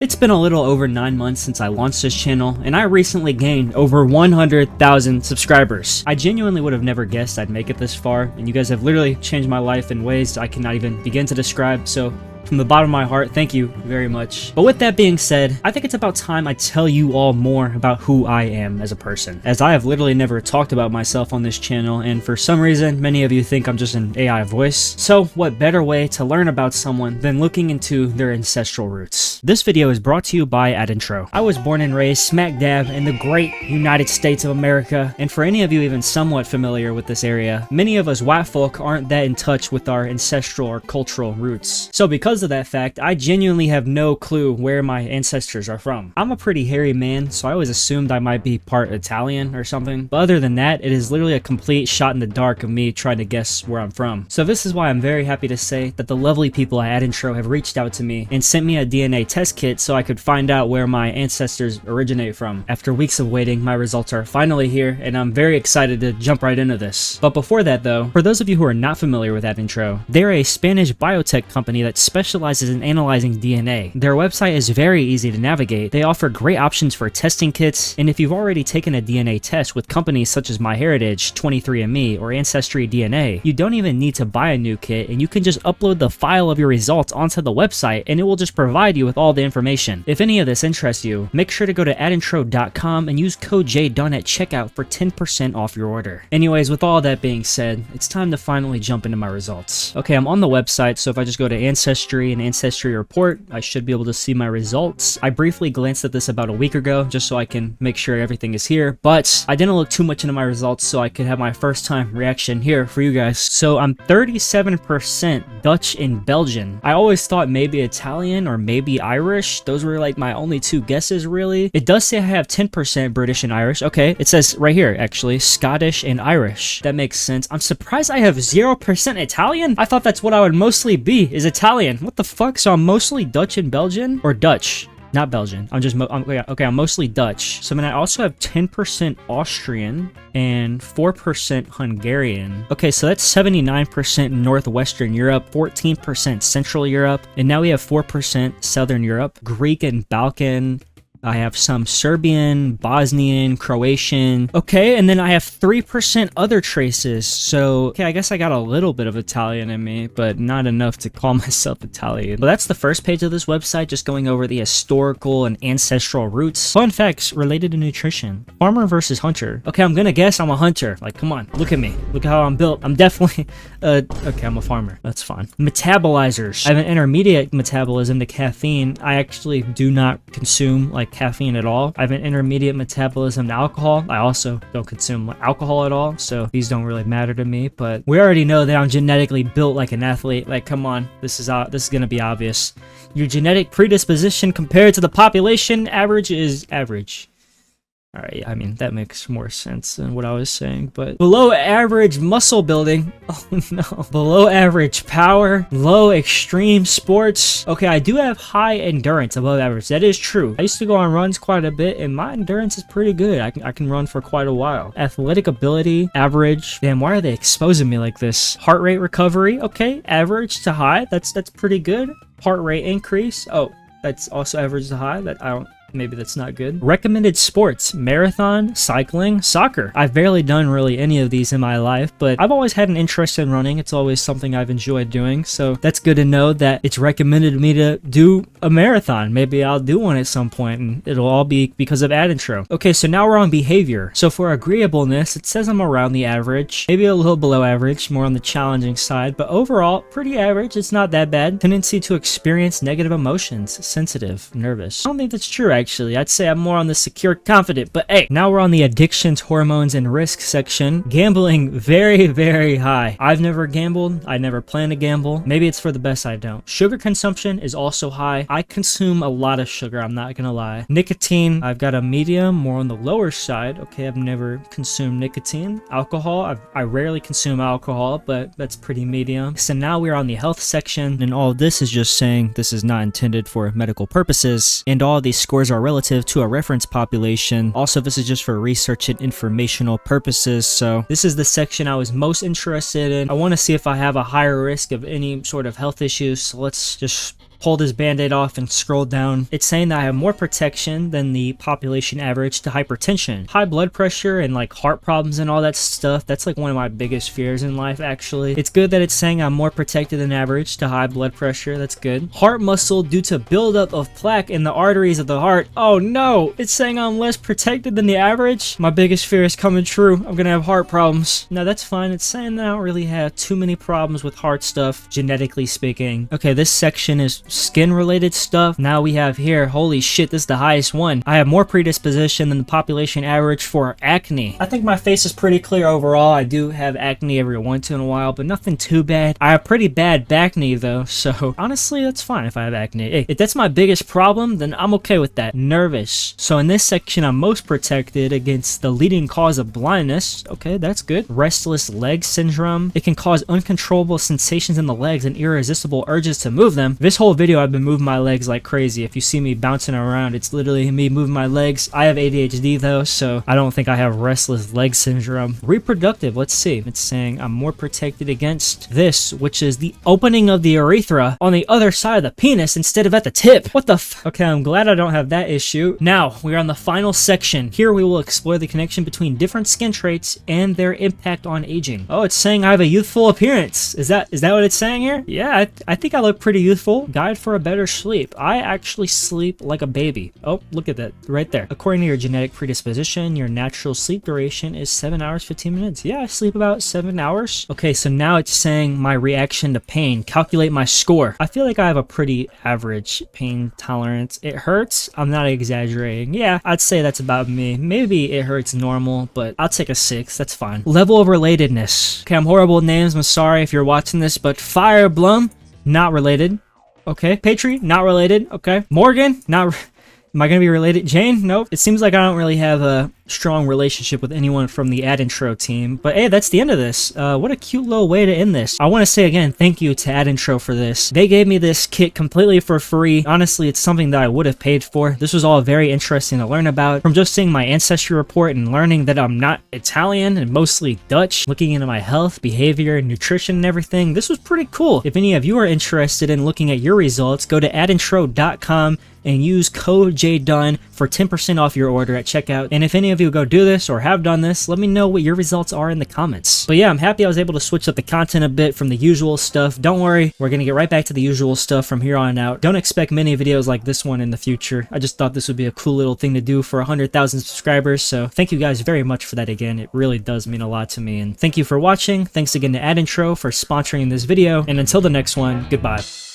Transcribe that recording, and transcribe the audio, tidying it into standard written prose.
It's been a little over 9 months since I launched this channel, and I recently gained over 100,000 subscribers. I genuinely would have never guessed I'd make it this far, and you guys have literally changed my life in ways I cannot even begin to describe, so from the bottom of my heart, thank you very much. But with that being said, I think it's about time I tell you all more about who I am as a person, as I have literally never talked about myself on this channel, and for some reason, many of you think I'm just an AI voice. So what better way to learn about someone than looking into their ancestral roots? This video is brought to you by Adantetro. I was born and raised smack dab in the great United States of America, and for any of you even somewhat familiar with this area, many of us white folk aren't that in touch with our ancestral or cultural roots. So because of that fact, I genuinely have no clue where my ancestors are from. I'm a pretty hairy man, so I always assumed I might be part Italian or something, but other than that, it is literally a complete shot in the dark of me trying to guess where I'm from. So this is why I'm very happy to say that the lovely people at Adantetro have reached out to me and sent me a DNA test kit so I could find out where my ancestors originate from. After weeks of waiting, my results are finally here, and I'm very excited to jump right into this. But before that though, for those of you who are not familiar with Adantetro, they're a Spanish biotech company that specializes in analyzing DNA. Their website is very easy to navigate. They offer great options for testing kits, and if you've already taken a DNA test with companies such as MyHeritage, 23andMe, or Ancestry DNA, you don't even need to buy a new kit, and you can just upload the file of your results onto the website and it will just provide you with all the information. If any of this interests you, make sure to go to adantetro.com and use code Jaydone at checkout for 10% off your order. Anyways, with all that being said, it's time to finally jump into my results. Okay, I'm on the website, so if I just go to Ancestry and Ancestry report, I should be able to see my results. I briefly glanced at this about a week ago just so I can make sure everything is here, but I didn't look too much into my results so I could have my first time reaction here for you guys. So I'm 37% Dutch and Belgian. I always thought maybe Italian or maybe Irish. Those were like my only two guesses really. It does say I have 10% British and Irish. Okay, it says right here actually Scottish and Irish. That makes sense. I'm surprised I have 0% Italian. I thought that's what I would mostly be, is Italian. What the fuck? So I'm mostly Dutch and Belgian, or Dutch, not Belgian. I'm mostly Dutch. So then I also have 10% Austrian and 4% Hungarian. Okay, so that's 79% Northwestern Europe, 14% Central Europe, and now we have 4% Southern Europe, Greek and Balkan. I have some Serbian, Bosnian, Croatian. Okay, and then I have 3% other traces. So, okay, I guess I got a little bit of Italian in me, but not enough to call myself Italian. Well, that's the first page of this website, just going over the historical and ancestral roots. Fun facts related to nutrition. Farmer versus hunter. Okay, I'm gonna guess I'm a hunter. Like, come on, look at me. Look at how I'm built. I'm definitely, okay, I'm a farmer. That's fine. Metabolizers. I have an intermediate metabolism to caffeine. I actually do not consume, like, caffeine at all. I have an intermediate metabolism to alcohol. I also don't consume alcohol at all, so these don't really matter to me, but we already know that I'm genetically built like an athlete. Like, come on, this is gonna be obvious. Your genetic predisposition compared to the population average is average. All right, I mean, that makes more sense than what I was saying, but below average muscle building. Oh no. Below average power, low extreme sports. Okay, I do have high endurance above average. That is true. I used to go on runs quite a bit and my endurance is pretty good. I can run for quite a while. Athletic ability, average. Damn, why are they exposing me like this? Heart rate recovery. Okay, average to high. That's pretty good. Heart rate increase. Oh, that's also average to high. That I don't. Maybe that's not good. Recommended sports, marathon, cycling, soccer. I've barely done really any of these in my life, but I've always had an interest in running. It's always something I've enjoyed doing, so that's good to know that it's recommended me to do a marathon. Maybe I'll do one at some point, and it'll all be because of Adantetro. Okay, so now we're on behavior. So for agreeableness, it says I'm around the average, maybe a little below average, more on the challenging side, but overall, pretty average. It's not that bad. Tendency to experience negative emotions, sensitive, nervous. I don't think that's true, actually. I'd say I'm more on the secure, confident, but hey, now we're on the addictions, hormones, and risk section. Gambling, very, very high. I've never gambled. I never plan to gamble. Maybe it's for the best I don't. Sugar consumption is also high. I consume a lot of sugar, I'm not gonna lie. Nicotine, I've got a medium, more on the lower side. Okay, I've never consumed nicotine. Alcohol, I rarely consume alcohol, but that's pretty medium. So now we're on the health section, and all this is just saying this is not intended for medical purposes, and all these scores are relative to a reference population. Also, this is just for research and informational purposes, so this is the section I was most interested in. I want to see if I have a higher risk of any sort of health issues, so let's just pull this band-aid off and scroll down. It's saying that I have more protection than the population average to hypertension, high blood pressure, and like heart problems and all that stuff. That's like one of my biggest fears in life, actually. It's good that it's saying I'm more protected than average to high blood pressure. That's good. Heart muscle due to buildup of plaque in the arteries of the heart. Oh no, it's saying I'm less protected than the average. My biggest fear is coming true. I'm gonna have heart problems. No, that's fine. It's saying that I don't really have too many problems with heart stuff, genetically speaking. Okay, this section is skin related stuff. Now we have here, holy shit, this is the highest one. I have more predisposition than the population average for acne. I think my face is pretty clear overall. I do have acne every once in a while, but nothing too bad. I have pretty bad back knee though, so honestly that's fine if I have acne. Hey, if that's my biggest problem, then I'm okay with that. Nervous. So in this section, I'm most protected against the leading cause of blindness. Okay, that's good. Restless leg syndrome. It can cause uncontrollable sensations in the legs and irresistible urges to move them. This whole video I've been moving my legs like crazy. If you see me bouncing around, it's literally me moving my legs. I have ADHD though, so I don't think I have restless leg syndrome. Reproductive, let's see. It's saying I'm more protected against this, which is the opening of the urethra on the other side of the penis instead of at the tip. What the f? Okay, I'm glad I don't have that issue. Now, we're on the final section. Here we will explore the connection between different skin traits and their impact on aging. Oh, it's saying I have a youthful appearance. Is that what it's saying here? Yeah, I think I look pretty youthful. Guide for a better sleep. I actually sleep like a baby. Oh, look at that right there. According to your genetic predisposition, your natural sleep duration is 7 hours 15 minutes. Yeah, I sleep about 7 hours. Okay, so now it's saying my reaction to pain. Calculate my score. I feel like I have a pretty average pain tolerance. It hurts. I'm not exaggerating. Yeah, I'd say that's about me. Maybe it hurts normal, but I'll take a 6. That's fine. Level of relatedness. Okay, I'm horrible with names. I'm sorry if you're watching this, but Fireblum, not related. Okay, Patri, not related. Okay, Morgan, not. Am I gonna be related? Jane? Nope. It seems like I don't really have a strong relationship with anyone from the Adantetro team. But hey, that's the end of this. What a cute little way to end this. I want to say again, thank you to Adantetro for this. They gave me this kit completely for free. Honestly, it's something that I would have paid for. This was all very interesting to learn about. From just seeing my ancestry report and learning that I'm not Italian and mostly Dutch, looking into my health, behavior, nutrition, and everything, this was pretty cool. If any of you are interested in looking at your results, go to adantro.com and use code Jaydone for 10% off your order at checkout. And if any of you go do this or have done this, let me know what your results are in the comments. But yeah, I'm happy I was able to switch up the content a bit from the usual stuff. Don't worry, we're gonna get right back to the usual stuff from here on out. Don't expect many videos like this one in the future. I just thought this would be a cool little thing to do for 100,000 subscribers, so thank you guys very much for that again. It really does mean a lot to me, and thank you for watching. Thanks again to Adantetro for sponsoring this video, and until the next one, goodbye.